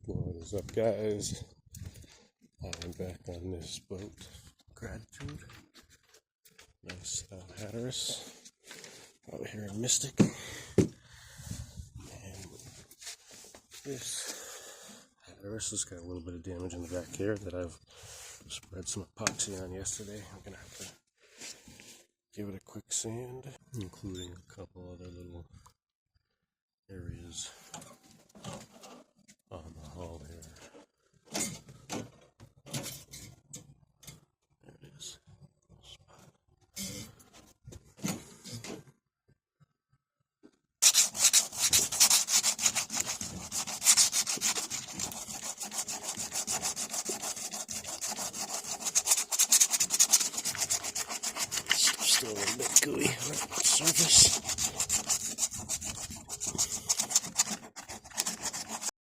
What is up, guys? I am back on this boat. Gratitude. Nice Hatteras out here in Mystic. And this Hatteras has got a little bit of damage in the back here that I've spread some epoxy on yesterday. I'm going to have to give it a quick sand, including a couple other little areas on the hull here. There it is. Still a little bit gooey on the surface.